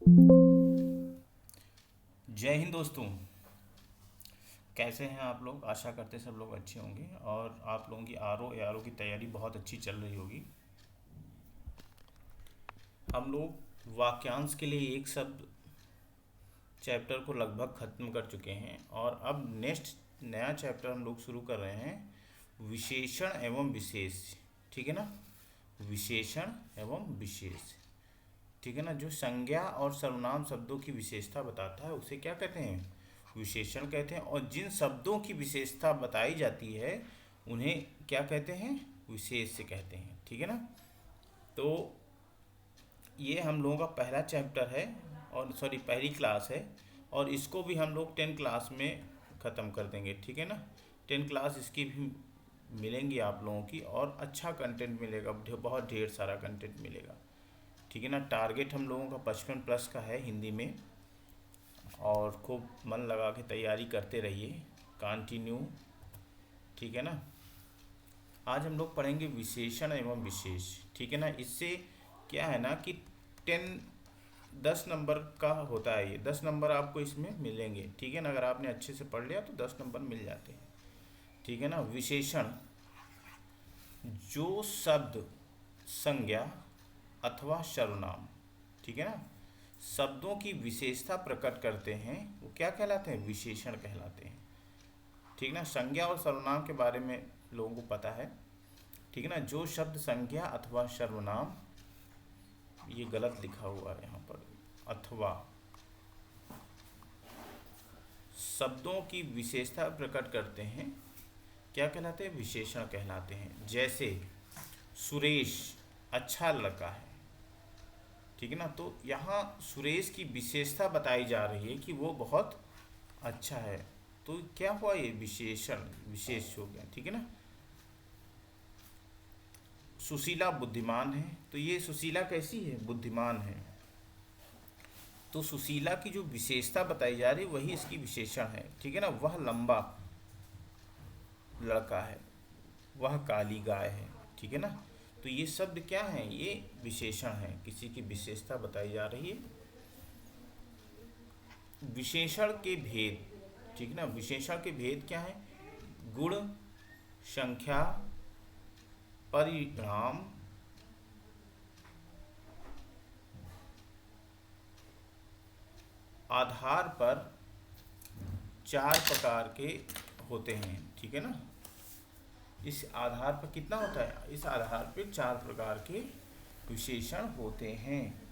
जय हिंद दोस्तों। कैसे हैं आप लोग? आशा करते सब लोग अच्छे होंगे और आप लोगों की R O A R O की तैयारी बहुत अच्छी चल रही होगी। हम लोग वाक्यांश के लिए एक शब्द चैप्टर को लगभग ख़त्म कर चुके हैं और अब नेक्स्ट नया चैप्टर हम लोग शुरू कर रहे हैं, विशेषण एवं विशेष। ठीक है ना? विशेषण एवं विशेष। ठीक है ना? जो संज्ञा और सर्वनाम शब्दों की विशेषता बताता है उसे क्या कहते हैं? विशेषण कहते हैं। और जिन शब्दों की विशेषता बताई जाती है उन्हें क्या कहते हैं? विशेष से कहते हैं। ठीक है ना? तो ये हम लोगों का पहला चैप्टर है और सॉरी पहली क्लास है और इसको भी हम लोग 10 क्लास में ख़त्म कर देंगे। ठीक है ना? 10 क्लास इसकी भी मिलेंगी आप लोगों की और अच्छा कंटेंट मिलेगा, बहुत ढेर सारा कंटेंट मिलेगा। ठीक है ना? टारगेट हम लोगों का 55+ का है हिंदी में और खूब मन लगा के तैयारी करते रहिए, कंटिन्यू। ठीक है ना? आज हम लोग पढ़ेंगे विशेषण एवं विशेष। ठीक है ना? इससे क्या है ना कि 10 नंबर का होता है, ये 10 नंबर आपको इसमें मिलेंगे। ठीक है ना? अगर आपने अच्छे से पढ़ लिया तो 10 नंबर मिल जाते हैं। ठीक है ना? विशेषण, जो शब्द संज्ञा अथवा सर्वनाम, ठीक है ना, शब्दों की विशेषता प्रकट करते हैं वो क्या कहलाते हैं? विशेषण कहलाते हैं। ठीक ना? संज्ञा और सर्वनाम के बारे में लोगों को पता है। ठीक है ना? जो शब्द संज्ञा अथवा सर्वनाम, ये गलत लिखा हुआ है यहाँ पर, अथवा शब्दों की विशेषता प्रकट करते हैं क्या कहलाते हैं? विशेषण कहलाते हैं। जैसे सुरेश अच्छा लड़का है। ठीक है ना? तो यहाँ सुरेश की विशेषता बताई जा रही है कि वो बहुत अच्छा है, तो क्या हुआ? ये विशेषण विशेष हो गया। ठीक है ना? सुशीला बुद्धिमान है, तो ये सुशीला कैसी है? बुद्धिमान है। तो सुशीला की जो विशेषता बताई जा रही है वही इसकी विशेषण है। ठीक है ना? वह लंबा लड़का है, वह काली गाय है। ठीक है ना? तो ये शब्द क्या है? ये विशेषण है, किसी की विशेषता बताई जा रही है। विशेषण के भेद, ठीक है ना? विशेषण के भेद क्या है? गुण, संख्या, परिणाम, आधार पर 4 प्रकार के होते हैं। ठीक है ना? इस आधार पर कितना होता है? इस आधार पर 4 प्रकार के विशेषण होते हैं।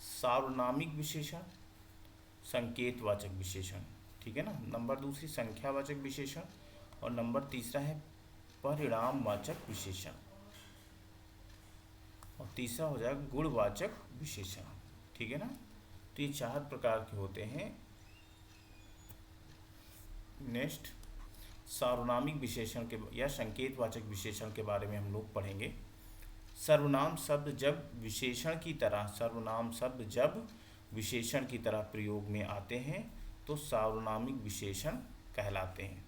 सार्वनामिक विशेषण, संकेतवाचक विशेषण। ठीक है ना? नंबर दूसरी संख्यावाचक विशेषण और नंबर तीसरा है परिणामवाचक विशेषण और तीसरा हो जाएगा गुणवाचक विशेषण। ठीक है ना? तो ये 4 प्रकार के होते हैं। नेक्स्ट, सार्वनामिक विशेषण के या संकेतवाचक विशेषण के बारे में हम लोग पढ़ेंगे। सर्वनाम शब्द जब विशेषण की तरह, सर्वनाम शब्द जब विशेषण की तरह प्रयोग में आते हैं तो सार्वनामिक विशेषण कहलाते हैं।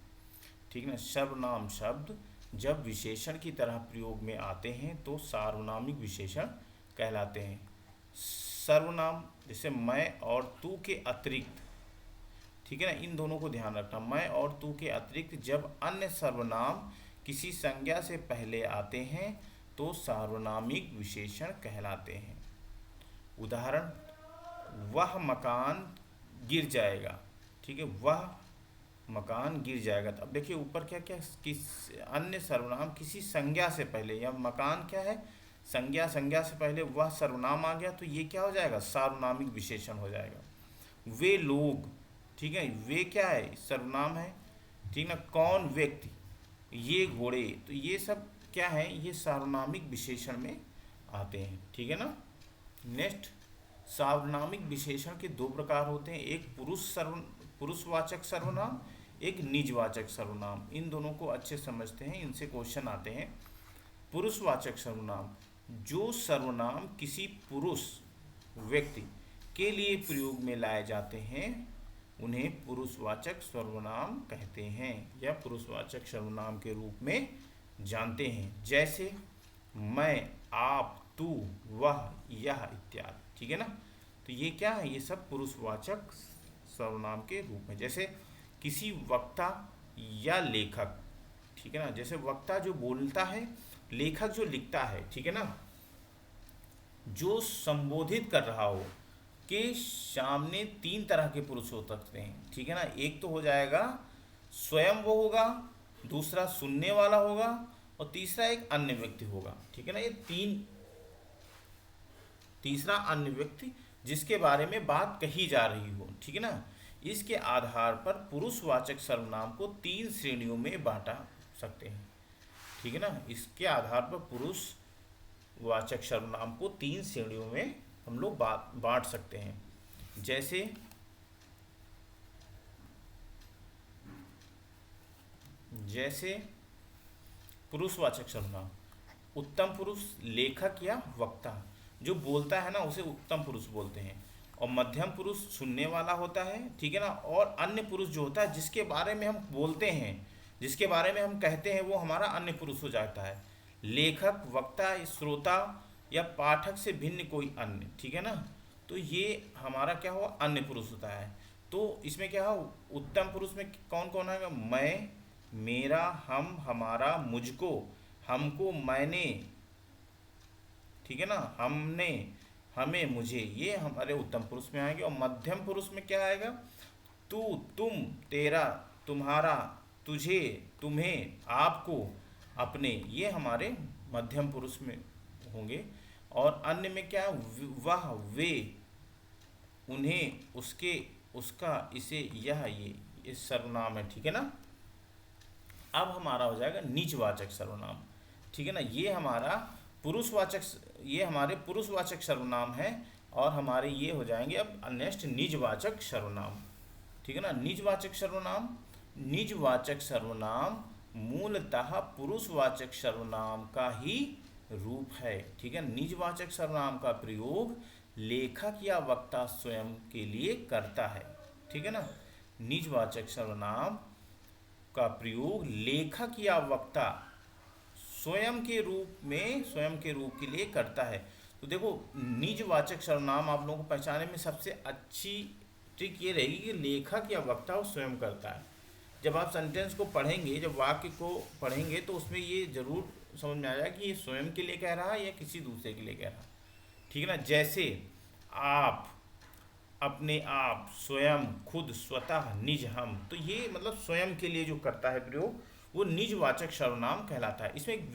ठीक है ना? सर्वनाम शब्द जब विशेषण की तरह प्रयोग में आते हैं तो सार्वनामिक विशेषण कहलाते हैं। सर्वनाम जैसे मैं और तू के अतिरिक्त, ठीक है ना, इन दोनों को ध्यान रखना। मैं और तू के अतिरिक्त जब अन्य सर्वनाम किसी संज्ञा से पहले आते हैं तो सार्वनामिक विशेषण कहलाते हैं। उदाहरण, वह मकान गिर जाएगा। ठीक है? वह मकान गिर जाएगा। तो अब देखिए ऊपर क्या क्या, किस अन्य सर्वनाम किसी संज्ञा से पहले, या मकान क्या है? संज्ञा, संज्ञा से पहले वह सर्वनाम आ गया तो ये क्या हो जाएगा? सार्वनामिक विशेषण हो जाएगा। वे लोग, ठीक है, वे क्या है? सर्वनाम है। ठीक ना? कौन व्यक्ति, ये घोड़े, तो ये सब क्या है? ये सार्वनामिक विशेषण में आते हैं। ठीक है ना? नेक्स्ट, सार्वनामिक विशेषण के 2 प्रकार होते हैं, एक पुरुषवाचक सर्वनाम, एक निजवाचक सर्वनाम। इन दोनों को अच्छे समझते हैं, इनसे क्वेश्चन आते हैं। पुरुषवाचक सर्वनाम, जो सर्वनाम किसी पुरुष व्यक्ति के लिए प्रयोग में लाए जाते हैं उन्हें पुरुषवाचक सर्वनाम कहते हैं या पुरुषवाचक सर्वनाम के रूप में जानते हैं। जैसे मैं, आप, तू, वह, यह इत्यादि। ठीक है ना। तो ये क्या है, ये सब पुरुषवाचक सर्वनाम के रूप में। जैसे किसी वक्ता या लेखक, ठीक है ना, जैसे वक्ता जो बोलता है, लेखक जो लिखता है, ठीक है ना, जो संबोधित कर रहा हो के सामने तीन तरह के पुरुष हो सकते हैं। ठीक है ना। एक तो हो जाएगा स्वयं वो होगा, दूसरा सुनने वाला होगा और तीसरा एक अन्य व्यक्ति होगा। ठीक है ना। ये तीसरा अन्य व्यक्ति जिसके बारे में बात कही जा रही हो। ठीक है ना। इसके आधार पर पुरुषवाचक सर्वनाम को तीन श्रेणियों में बांटा सकते हैं। ठीक है ना। इसके आधार पर पुरुषवाचक सर्वनाम को तीन श्रेणियों में हम लोग बांट सकते हैं। जैसे पुरुषवाचक सर्वनाम, उत्तम पुरुष लेखक या वक्ता जो बोलता है ना उसे उत्तम पुरुष बोलते हैं, और मध्यम पुरुष सुनने वाला होता है। ठीक है ना। और अन्य पुरुष जो होता है जिसके बारे में हम बोलते हैं, जिसके बारे में हम कहते हैं, वो हमारा अन्य पुरुष हो जाता है। लेखक, वक्ता, श्रोता या पाठक से भिन्न कोई अन्य। ठीक है ना। तो ये हमारा क्या हुआ, अन्य पुरुष होता है। तो इसमें क्या हो, उत्तम पुरुष में कौन कौन है, मैं, मेरा, हम, हमारा, मुझको, हमको, मैंने, ठीक है ना, हमने, हमें, मुझे, ये हमारे उत्तम पुरुष में आएंगे। और मध्यम पुरुष में क्या आएगा, तू, तुम, तेरा, तुम्हारा, तुझे, तुम्हें, आपको, अपने, ये हमारे मध्यम पुरुष में होंगे। और अन्य में क्या, वह, वे, उन्हें, उसके, उसका, इसे, यह, ये सर्वनाम है। ठीक है ना। अब हमारा हो जाएगा निजवाचक सर्वनाम। ठीक है ना। ये हमारे पुरुषवाचक सर्वनाम है। और हमारे ये हो जाएंगे अब नेक्स्ट निजवाचक सर्वनाम। ठीक है ना। निजवाचक सर्वनाम मूलतः पुरुषवाचक सर्वनाम का ही रूप है। ठीक है। निजवाचक सर्वनाम का प्रयोग लेखक या वक्ता स्वयं के लिए करता है। ठीक है ना। निजवाचक सर्वनाम का प्रयोग लेखक या वक्ता स्वयं के रूप के लिए करता है। तो देखो, निजवाचक सर्वनाम आप लोगों को पहचानने में सबसे अच्छी ट्रिक ये रहेगी कि लेखक या वक्ता वो स्वयं करता है। जब आप सेंटेंस को पढ़ेंगे, जब वाक्य को पढ़ेंगे, तो उसमें ये जरूर समझ में आ जाएगा कि ये स्वयं के लिए कह रहा है या किसी दूसरे के लिए कह रहा है। ठीक है ना। जैसे आप, अपने आप, स्वयं, खुद, स्वतः, निज, हम, तो ये मतलब स्वयं के लिए जो करता है प्रयोग, वो निजवाचक सर्वनाम कहलाता है। इसमें एक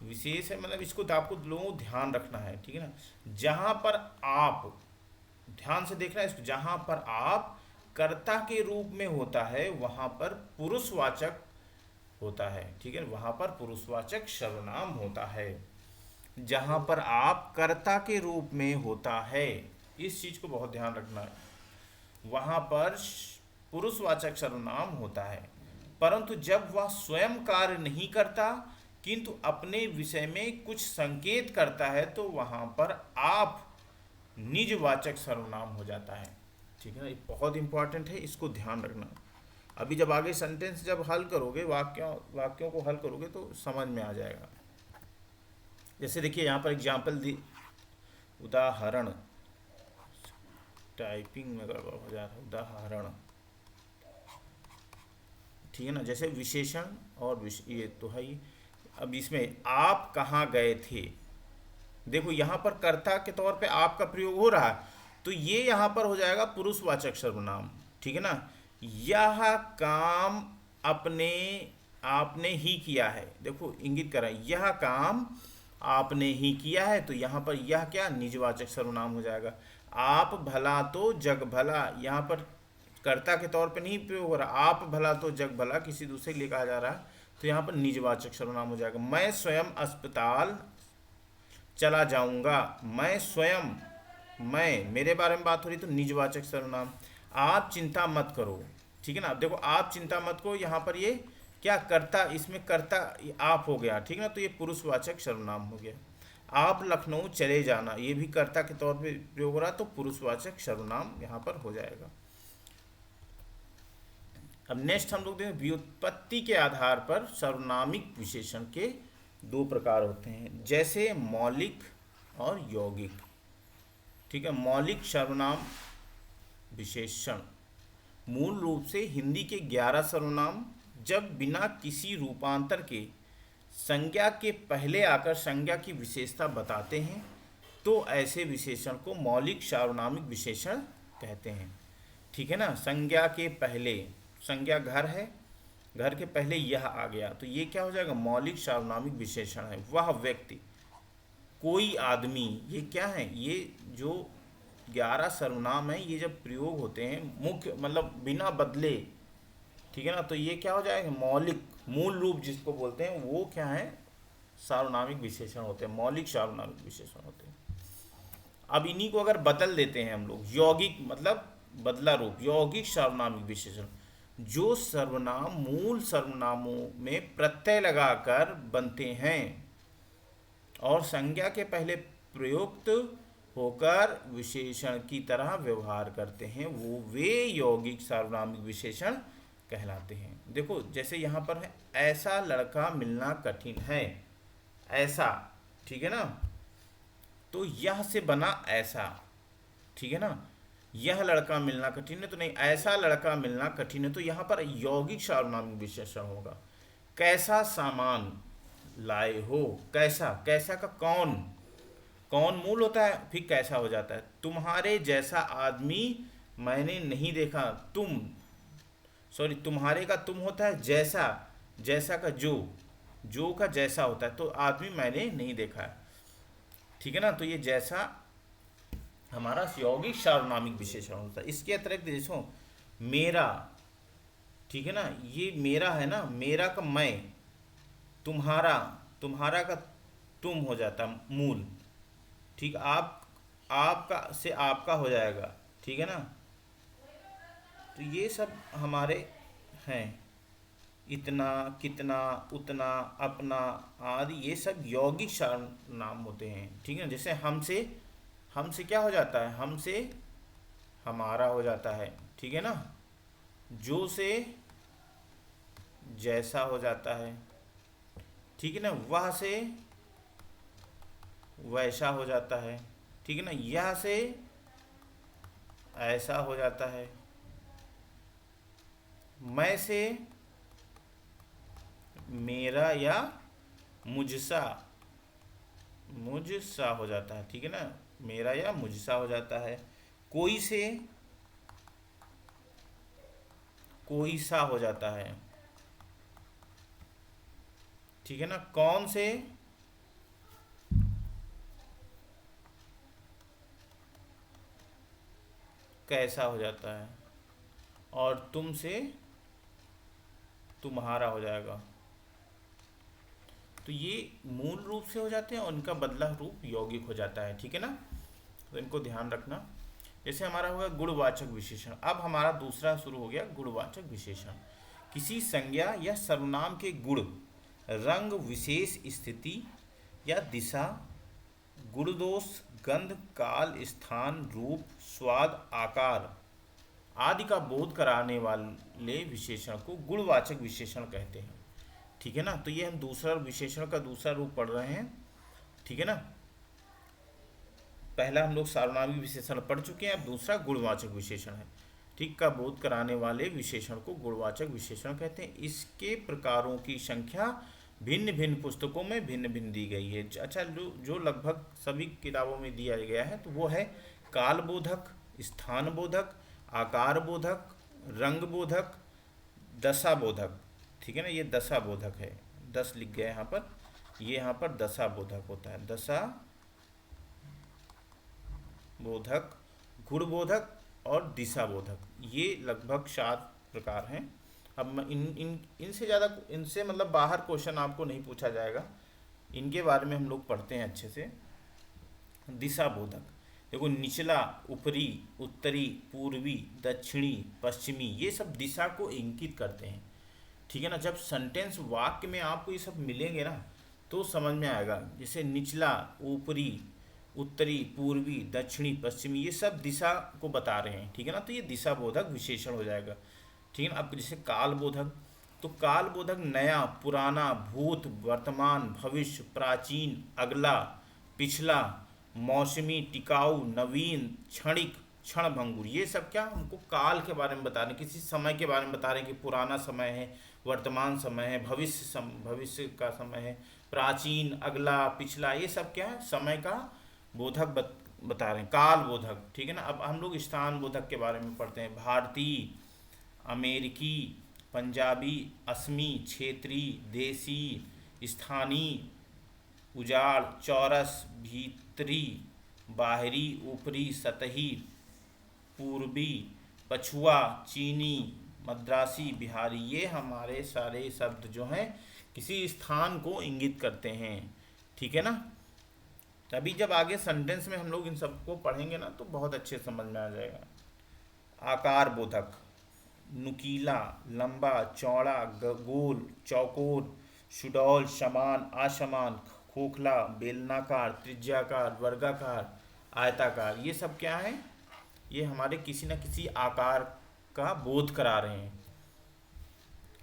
विशेष है मतलब इसको आपको लोगों को ध्यान रखना है। ठीक है ना। जहाँ पर आप, ध्यान से देखना है इसको, जहाँ पर आप कर्ता के रूप में होता है वहाँ पर पुरुषवाचक होता है। ठीक है। वहाँ पर पुरुषवाचक सर्वनाम होता है। जहाँ पर आप कर्ता के रूप में होता है, इस चीज को बहुत ध्यान रखना है, वहां पर पुरुषवाचक सर्वनाम होता है। परंतु जब वह स्वयं कार्य नहीं करता किंतु अपने विषय में कुछ संकेत करता है, तो वहां पर आप निजवाचक सर्वनाम हो जाता है। ठीक है ना। ये बहुत इंपॉर्टेंट है, इसको ध्यान रखना। अभी जब आगे सेंटेंस जब हल करोगे, वाक्यों को हल करोगे तो समझ में आ जाएगा। जैसे देखिए यहाँ पर एग्जाम्पल दी, उदाहरण, टाइपिंग में गड़बड़ हो जाता है, उदाहरण। ठीक है ना। जैसे विशेषण और ये तो है ही। अब इसमें आप कहाँ गए थे, देखो यहाँ पर कर्ता के तौर पे आपका प्रयोग हो रहा है, तो ये यहाँ पर हो जाएगा पुरुषवाचक सर्वनाम। ठीक है ना। यह काम आपने ही किया है, देखो इंगित कर रहा है, यह काम आपने ही किया है, तो यहाँ पर यह क्या, निजवाचक सर्वनाम हो जाएगा। आप भला तो जग भला, यहाँ पर कर्ता के तौर पे नहीं प्रयोग हो रहा, आप भला तो जग भला किसी दूसरे के लिए कहा जा रहा है, तो यहाँ पर निजवाचक सर्वनाम हो जाएगा। मैं स्वयं अस्पताल चला जाऊंगा, मैं स्वयं, मैं, मेरे बारे में बात हो रही तो निजवाचक सर्वनाम। आप चिंता मत करो। ठीक है ना। अब देखो, आप चिंता मत करो, यहाँ पर ये क्या, कर्ता, इसमें कर्ता आप हो गया। ठीक है ना। तो ये पुरुषवाचक सर्वनाम हो गया। आप लखनऊ चले जाना, ये भी कर्ता के तौर पे प्रयोग हो रहा, तो पुरुषवाचक सर्वनाम यहाँ पर हो जाएगा। अब नेक्स्ट हम लोग देखें, व्युत्पत्ति के आधार पर सर्वनामिक विशेषण के दो प्रकार होते हैं, जैसे मौलिक और यौगिक। ठीक है, मौलिक सर्वनाम विशेषण मूल रूप से हिंदी के 11 सर्वनाम जब बिना किसी रूपांतर के संज्ञा के पहले आकर संज्ञा की विशेषता बताते हैं तो ऐसे विशेषण को मौलिक सार्वनामिक विशेषण कहते हैं। ठीक है ना, संज्ञा के पहले, संज्ञा घर है, घर के पहले यह आ गया तो ये क्या हो जाएगा, मौलिक सार्वनामिक विशेषण है। वह व्यक्ति, कोई आदमी, ये क्या है, ये जो 11 सर्वनाम है ये जब प्रयोग होते हैं मुख्य मतलब बिना बदले, ठीक है ना, तो ये क्या हो जाएगा, मौलिक, मूल रूप जिसको बोलते हैं वो क्या है, सार्वनामिक विशेषण होते हैं, मौलिक सार्वनामिक विशेषण होते हैं। अब इन्हीं को अगर बदल देते हैं हम लोग, यौगिक मतलब बदला रूप, यौगिक सार्वनामिक विशेषण, जो सर्वनाम मूल सर्वनामों में प्रत्यय लगाकर बनते हैं और संज्ञा के पहले प्रयुक्त होकर विशेषण की तरह व्यवहार करते हैं, वो वे यौगिक सार्वनामिक विशेषण कहलाते हैं। देखो जैसे यहाँ पर है, ऐसा लड़का मिलना कठिन है, ऐसा, ठीक है ना, तो यह से बना ऐसा, ठीक है ना, यह लड़का मिलना कठिन है तो नहीं, ऐसा लड़का मिलना कठिन है, तो यहाँ पर यौगिक सार्वनामिक विशेषण होगा। कैसा सामान लाए हो, कैसा, कैसा का कौन, कौन मूल होता है, फिर कैसा हो जाता है। तुम्हारे जैसा आदमी मैंने नहीं देखा, तुम, सॉरी, तुम्हारे का तुम होता है, जैसा, जैसा का जो का जैसा होता है, तो आदमी मैंने नहीं देखा है। ठीक है ना, तो ये जैसा हमारा यौगिक सार्वनामिक विशेषण होता है। इसके अतिरिक्त देखो मेरा, ठीक है ना, ये मेरा है ना, मेरा का मैं, तुम्हारा, तुम्हारा का तुम हो जाता मूल, ठीक, आपका से आपका हो जाएगा, ठीक है ना, तो ये सब हमारे हैं, इतना, कितना, उतना, अपना आदि, ये सब यौगिक सर्वनाम होते हैं। ठीक है ना, जैसे हमसे, हमसे क्या हो जाता है, हमसे हमारा हो जाता है, ठीक है ना, जो से जैसा हो जाता है, ठीक है ना, वह से वैसा हो जाता है, ठीक है ना, यह से ऐसा हो जाता है, मैं से मेरा या मुझसा, मुझसा हो जाता है, ठीक है ना, मेरा या मुझसा हो जाता है, कोई से कोई सा हो जाता है, ठीक है ना, कौन से कैसा हो जाता है, और तुम से तुम्हारा हो जाएगा। तो ये मूल रूप से हो जाते हैं और इनका बदला रूप यौगिक हो जाता है। ठीक है ना, तो इनको ध्यान रखना। जैसे हमारा होगा गुणवाचक विशेषण, अब हमारा दूसरा शुरू हो गया गुणवाचक विशेषण। किसी संज्ञा या सर्वनाम के गुण, रंग, विशेष स्थिति या दिशा, गुण दोष, गंध, काल, स्थान, रूप, स्वाद, आकार आदि का बोध कराने वाले विशेषण को गुणवाचक विशेषण कहते हैं। ठीक है ना, तो ये हम दूसरा विशेषण का दूसरा रूप पढ़ रहे हैं। ठीक है ना, पहला हम लोग सार्वनामिक विशेषण पढ़ चुके हैं, अब दूसरा गुणवाचक विशेषण है। ठीक, का बोध कराने वाले विशेषण को गुणवाचक विशेषण कहते हैं। इसके प्रकारों की संख्या भिन्न भिन्न पुस्तकों में भिन्न भिन्न दी गई है। अच्छा, जो लगभग सभी किताबों में दिया गया है तो वो है काल बोधक, स्थान बोधक, आकार बोधक, रंग बोधक, दशा बोधक। ठीक है ना, ये दशा बोधक है, 10 लिख गए यहाँ पर, ये यहाँ पर दशा बोधक होता है, दशा बोधक, गुण बोधक और दिशा बोधक, ये लगभग 7 प्रकार हैं। अब मैं इनसे ज़्यादा, इनसे मतलब बाहर क्वेश्चन आपको नहीं पूछा जाएगा, इनके बारे में हम लोग पढ़ते हैं अच्छे से। दिशा बोधक, देखो निचला, ऊपरी, उत्तरी, पूर्वी, दक्षिणी, पश्चिमी, ये सब दिशा को इंगित करते हैं। ठीक है ना, जब सेंटेंस वाक्य में आपको ये सब मिलेंगे ना, तो समझ में आएगा। जैसे निचला, ऊपरी, उत्तरी, पूर्वी, दक्षिणी, पश्चिमी, ये सब दिशा को बता रहे हैं, ठीक है ना। तो ये दिशा बोधक विशेषण हो जाएगा, ठीक है ना। अब जैसे काल बोधक, तो काल बोधक नया, पुराना, भूत, वर्तमान, भविष्य, प्राचीन, अगला, पिछला, मौसमी, टिकाऊ, नवीन, क्षणिक, क्षणभंगुर, ये सब क्या हमको काल के बारे में बता रहे हैं, किसी समय के बारे में बता रहे हैं कि पुराना समय है, वर्तमान समय है, भविष्य का समय है, प्राचीन, अगला, पिछला, ये सब क्या है समय का बोधक बता रहे हैं, काल बोधक, ठीक है ना। अब हम लोग स्थान बोधक के बारे में पढ़ते हैं। भारतीय, अमेरिकी, पंजाबी, असमी, क्षेत्रीय, देसी, स्थानीय, उजाड़, चौरस, भीतरी, बाहरी, ऊपरी, सतही, पूर्वी, पछुआ, चीनी, मद्रासी, बिहारी, ये हमारे सारे शब्द जो हैं किसी स्थान को इंगित करते हैं, ठीक है ना। तभी जब आगे सेंटेंस में हम लोग इन सबको पढ़ेंगे ना तो बहुत अच्छे समझ में आ जाएगा। आकार बोधक, नुकीला, लंबा, चौड़ा, गोल, चौकोर, सुडौल, समान, असमान, खोखला, बेलनाकार, त्रिज्याकार, वर्गाकार, आयताकार, ये सब क्या है, ये हमारे किसी न किसी आकार का बोध करा रहे हैं।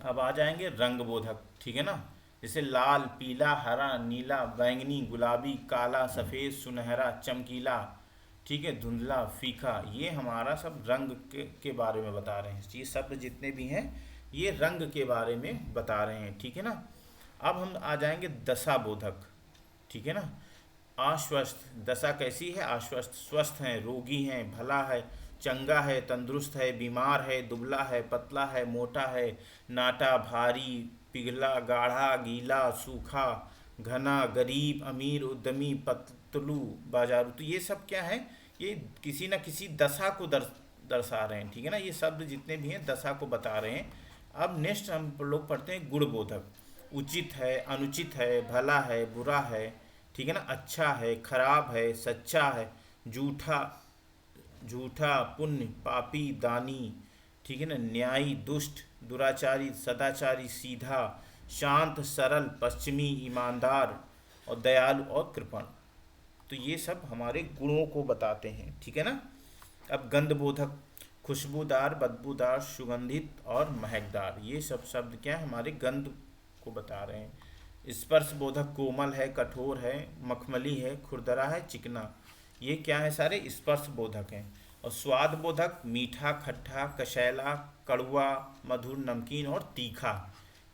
अब आ जाएंगे रंग बोधक, ठीक है ना। जैसे लाल, पीला, हरा, नीला, बैंगनी, गुलाबी, काला, सफ़ेद, सुनहरा, चमकीला, ठीक है, धुंधला, फीका, ये हमारा सब रंग के बारे में बता रहे हैं। ये शब्द जितने भी हैं ये रंग के बारे में बता रहे हैं, ठीक है ना। अब हम आ जाएंगे दशा बोधक, ठीक है ना। आश्वस्त, दशा कैसी है, आश्वस्त, स्वस्थ हैं, रोगी हैं, भला है, चंगा है, तंदुरुस्त है, बीमार है, दुबला है, पतला है, मोटा है, नाटा, भारी, पिघला, गाढ़ा, गीला, सूखा, घना, गरीब, अमीर, उद्यमी, पतलू, बाजारू, तो ये सब क्या है, ये किसी न किसी दशा को दर्शा रहे हैं, ठीक है ना। ये शब्द जितने भी हैं दशा को बता रहे हैं। अब नेक्स्ट हम लोग पढ़ते हैं गुणबोधक। उचित है, अनुचित है, भला है, बुरा है, ठीक है ना, अच्छा है, खराब है, सच्चा है, झूठा, झूठा, पुण्य, पापी, दानी, ठीक है ना, न्यायी, दुष्ट, दुराचारी, सदाचारी, सीधा, शांत, सरल, पश्चिमी, ईमानदार और दयालु और कृपण, तो ये सब हमारे गुणों को बताते हैं, ठीक है ना। अब गंधबोधक, खुशबूदार, बदबूदार, सुगंधित और महकदार, ये सब शब्द क्या है, हमारे गंध को बता रहे हैं। स्पर्श बोधक, कोमल है, कठोर है, मखमली है, खुरदरा है, चिकना, ये क्या है, सारे स्पर्श बोधक हैं। और स्वाद बोधक, मीठा, खट्टा, कशैला, कड़वा, मधुर, नमकीन और तीखा,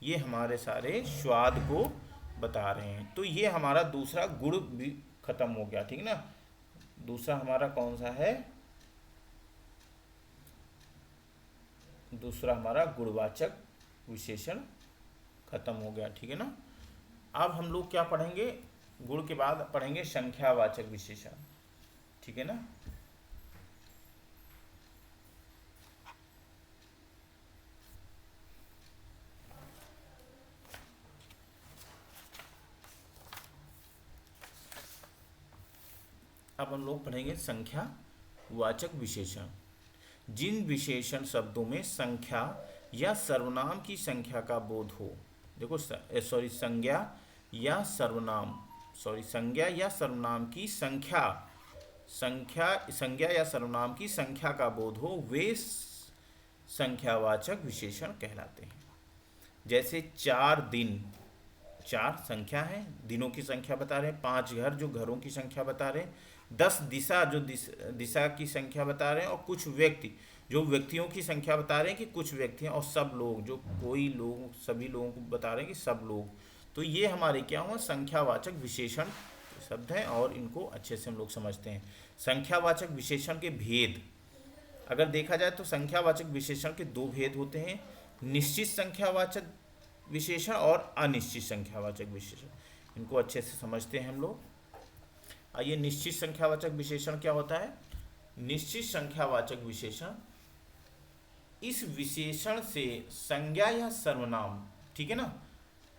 ये हमारे सारे स्वाद को बता रहे हैं। तो ये हमारा दूसरा गुण भी खत्म हो गया, ठीक ना। दूसरा हमारा कौन सा है, दूसरा हमारा गुणवाचक विशेषण खत्म हो गया, ठीक है ना। अब हम लोग क्या पढ़ेंगे, गुण के बाद पढ़ेंगे संख्यावाचक विशेषण, ठीक है ना। अब हम लोग पढ़ेंगे संख्यावाचक विशेषण। जिन विशेषण शब्दों में संख्या या सर्वनाम की संख्या का बोध हो, देखो संज्ञा या सर्वनाम, संज्ञा या सर्वनाम की संज्ञा या सर्वनाम की संख्या का बोध हो, वे संख्यावाचक विशेषण कहलाते हैं। जैसे 4 दिन, 4 संख्या है, दिनों की संख्या बता रहे हैं। 5 घर, जो घरों की संख्या बता रहे हैं। 10 दिशा, जो दिशा की संख्या बता रहे हैं। और कुछ व्यक्ति, जो व्यक्तियों की संख्या बता रहे हैं कि कुछ व्यक्ति हैं। और सब लोग, जो कोई लोग, सभी लोगों को बता रहे हैं कि सब लोग। तो ये हमारे क्या हुआ, संख्यावाचक विशेषण शब्द हैं और इनको अच्छे से हम लोग समझते हैं। संख्यावाचक विशेषण के भेद अगर देखा जाए तो संख्यावाचक विशेषण के 2 भेद होते हैं, निश्चित संख्यावाचक विशेषण और अनिश्चित संख्यावाचक विशेषण। इनको अच्छे से समझते हैं हम लोग। आइए, निश्चित संख्यावाचक विशेषण क्या होता है। निश्चित संख्यावाचक विशेषण, इस विशेषण से संज्ञा या सर्वनाम, ठीक है ना,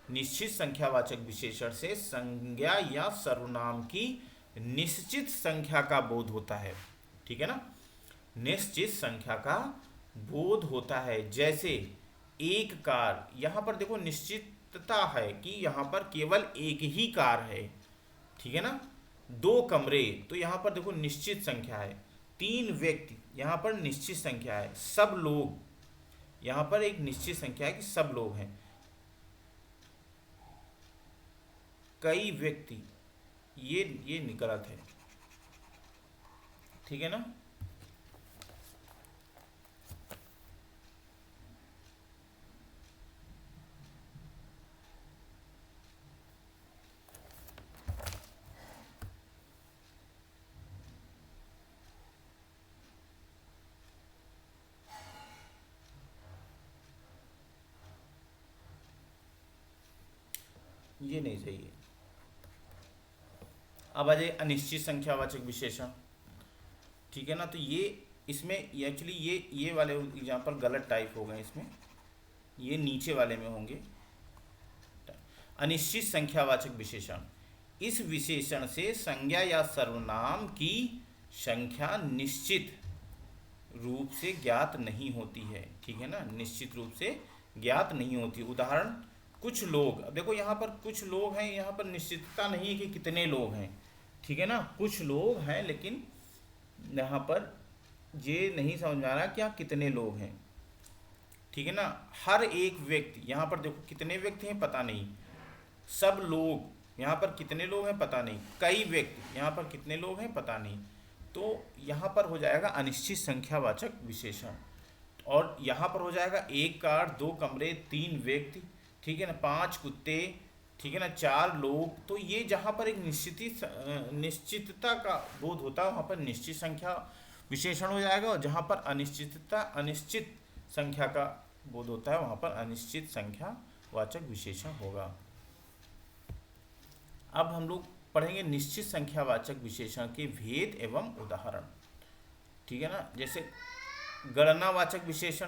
निश्चित संख्यावाचक विशेषण से संज्ञा या सर्वनाम की निश्चित संख्या का बोध होता है, ठीक है ना, निश्चित संख्या का बोध होता है। जैसे एक कार, यहाँ पर देखो निश्चित निश्चितता है कि यहाँ पर केवल एक ही कार है, ठीक है ना। दो कमरे, तो यहाँ पर देखो निश्चित संख्या है। तीन व्यक्ति, यहाँ पर निश्चित संख्या है। सब लोग, यहाँ पर एक निश्चित संख्या है कि सब लोग हैं। कई व्यक्ति, ये गलत है, ठीक है ना। ये नहीं चाहिए। अब आ जाए अनिश्चित संख्यावाचक विशेषण, ठीक है ना। तो ये इसमें एक्चुअली ये वाले एग्जाम्पल गलत टाइप हो गए इसमें, ये नीचे वाले में होंगे। अनिश्चित संख्यावाचक विशेषण, इस विशेषण से संज्ञा या सर्वनाम की संख्या निश्चित रूप से ज्ञात नहीं होती है, ठीक है ना। निश्चित रूप से ज्ञात नहीं होती। उदाहरण, कुछ लोग, अब देखो यहाँ पर कुछ लोग हैं, यहाँ पर निश्चितता नहीं है कि कितने लोग हैं, ठीक है ना। कुछ लोग हैं, लेकिन यहाँ पर ये नहीं समझ में आ रहा क्या कितने लोग हैं, ठीक है ना। हर एक व्यक्ति, यहाँ पर देखो कितने व्यक्ति हैं पता नहीं। सब लोग, यहाँ पर कितने लोग हैं पता नहीं। कई व्यक्ति, यहाँ पर कितने लोग हैं पता नहीं। तो यहाँ पर हो जाएगा अनिश्चित संख्यावाचक विशेषण। और यहाँ पर हो जाएगा एक कार, दो कमरे, तीन व्यक्ति, ठीक है ना, पांच कुत्ते, ठीक है ना, चार लोग। तो ये जहाँ पर एक निश्चितता का बोध होता है वहाँ पर निश्चित संख्या विशेषण हो जाएगा, और जहाँ पर अनिश्चित संख्या का बोध होता है वहाँ पर अनिश्चित संख्यावाचक विशेषण होगा। अब हम लोग पढ़ेंगे निश्चित संख्यावाचक विशेषण के भेद एवं उदाहरण, ठीक है ना। जैसे गणनावाचक विशेषण,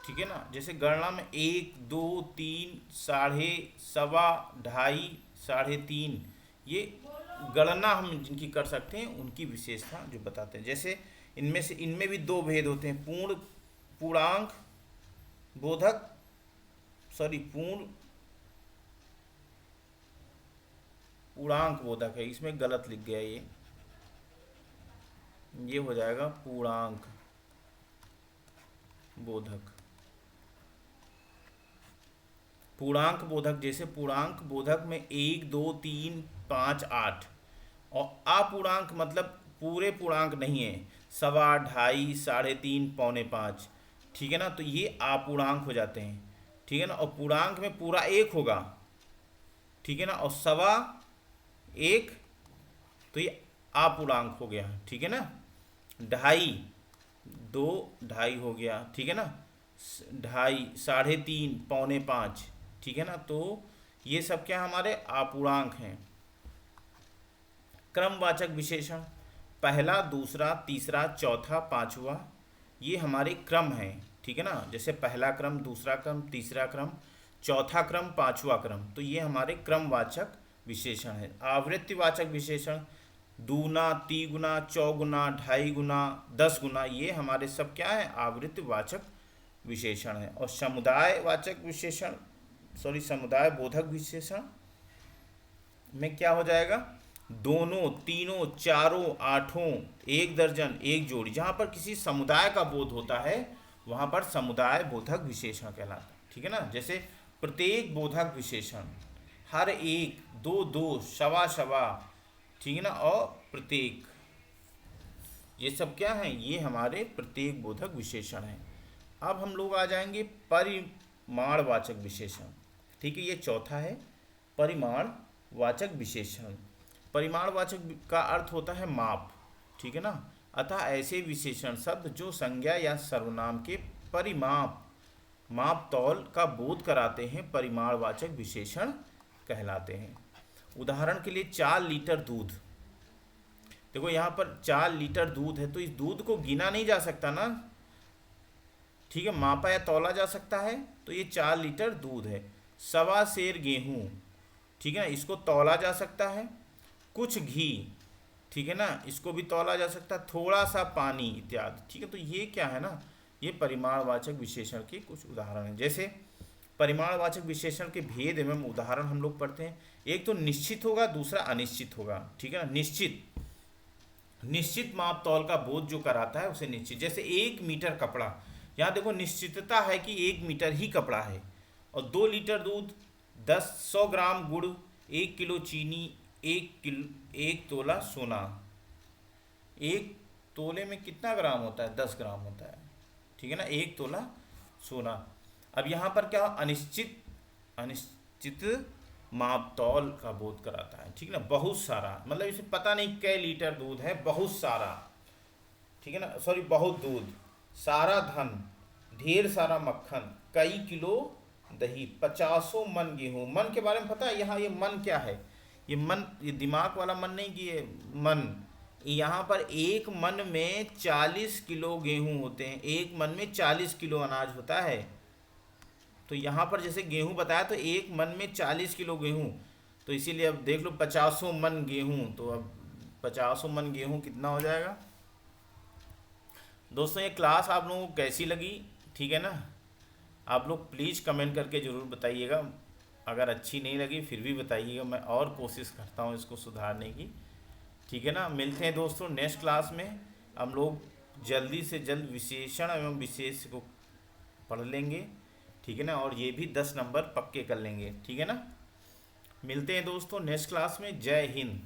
ठीक है ना। जैसे गणना में 1, 2, 3, साढ़े, सवा, ढाई, साढ़े तीन, ये गणना हम जिनकी कर सकते हैं उनकी विशेषता जो बताते हैं। जैसे इनमें भी दो भेद होते हैं, पूर्णांक बोधक, पूर्णांक बोधक है, इसमें गलत लिख गया ये हो जाएगा पूर्णांक बोधक। पूर्णांक बोधक, जैसे पूर्णांक बोधक में 1, 2, 3, 5, 8, और अपूर्णांक मतलब पूरे पूर्णांक नहीं है, सवा, ढाई, साढ़े तीन, पौने पाँच, ठीक है ना। तो ये अपूर्णांक हो जाते हैं, ठीक है ना। और पूर्णांक में पूरा एक होगा, ठीक है ना, और सवा एक, तो ये अपूर्णांक हो गया, ठीक है ना। ढाई, 2, ढाई हो गया, ठीक है ना। ढाई, साढ़े तीन, पौने पाँच, ठीक है ना। तो ये सब क्या हमारे अपूर्णांक हैं। क्रमवाचक विशेषण, पहला, दूसरा, तीसरा, चौथा, पांचवा, ये हमारे क्रम हैं, ठीक है ना। जैसे पहला क्रम, दूसरा क्रम, तीसरा क्रम, चौथा क्रम, पांचवा क्रम, तो ये हमारे क्रमवाचक विशेषण है। आवृत्तिवाचक विशेषण, दूना, तिगुना, चौगुना, ढाई गुना, 10 गुना, ये हमारे सब क्या है आवृत्तिवाचक विशेषण है। और समुदायवाचक विशेषण, समुदाय बोधक विशेषण में क्या हो जाएगा, दोनों, तीनों, चारों, आठों, एक दर्जन, एक जोड़ी। जहाँ पर किसी समुदाय का बोध होता है वहाँ पर समुदाय बोधक विशेषण कहलाता है, ठीक है ना। जैसे प्रत्येक बोधक विशेषण, हर एक, दो दो, सवा सवा, ठीक है ना, और प्रत्येक, ये सब क्या हैं, ये हमारे प्रत्येक बोधक विशेषण हैं। अब हम लोग आ जाएंगे परिमाणवाचक विशेषण, ठीक है, ये चौथा है परिमाणवाचक विशेषण। परिमाणवाचक का अर्थ होता है माप, ठीक है ना। अतः ऐसे विशेषण शब्द जो संज्ञा या सर्वनाम के माप तौल का बोध कराते हैं परिमाणवाचक विशेषण कहलाते हैं। उदाहरण के लिए 4 लीटर दूध, देखो यहाँ पर 4 लीटर दूध है, तो इस दूध को गिना नहीं जा सकता ना, ठीक है, मापा या तौला जा सकता है, तो ये 4 लीटर दूध है। सवा सेर गेहूँ, ठीक है ना, इसको तौला जा सकता है। कुछ घी, ठीक है ना, इसको भी तौला जा सकता है। थोड़ा सा पानी इत्यादि, ठीक है। तो ये क्या है ना, ये परिमाणवाचक विशेषण के कुछ उदाहरण हैं। जैसे परिमाणवाचक विशेषण के भेद एवं उदाहरण हम लोग पढ़ते हैं। एक तो निश्चित होगा, दूसरा अनिश्चित होगा, ठीक है ना। निश्चित, निश्चित माप तौल का बोध जो कराता है उसे निश्चित। जैसे 1 मीटर कपड़ा, यहाँ देखो निश्चितता है कि 1 मीटर ही कपड़ा है। और 2 लीटर दूध, 100 ग्राम गुड़, 1 किलो चीनी, 1 तोला सोना। 1 तोले में कितना ग्राम होता है? 10 ग्राम होता है, ठीक है ना। 1 तोला सोना। अब यहाँ पर क्या, अनिश्चित, अनिश्चित माप तौल का बोध कराता है, ठीक है ना। बहुत सारा मतलब इसे पता नहीं कै लीटर दूध है, बहुत सारा, ठीक है ना, सॉरी बहुत दूध, सारा धन, ढेर सारा मक्खन, कई किलो दही, 50 मन गेहूं। मन के बारे में पता है यहाँ, ये मन क्या है? ये मन, ये दिमाग वाला मन नहीं कि ये मन, यहाँ पर एक मन में 40 किलो गेहूं होते हैं, एक मन में 40 किलो अनाज होता है। तो यहाँ पर जैसे गेहूं बताया तो एक मन में 40 किलो गेहूं, तो इसीलिए अब देख लो 50 मन गेहूं, तो अब 50 मन गेहूं कितना हो जाएगा। दोस्तों ये क्लास आप लोगों को कैसी लगी, ठीक है ना। आप लोग प्लीज़ कमेंट करके ज़रूर बताइएगा, अगर अच्छी नहीं लगी फिर भी बताइएगा, मैं और कोशिश करता हूँ इसको सुधारने की, ठीक है ना। मिलते हैं दोस्तों नेक्स्ट क्लास में, हम लोग जल्दी से जल्द विशेषण एवं विशेष को पढ़ लेंगे, ठीक है ना, और ये भी 10 नंबर पक्के कर लेंगे, ठीक है ना। मिलते हैं दोस्तों नेक्स्ट क्लास में। जय हिंद।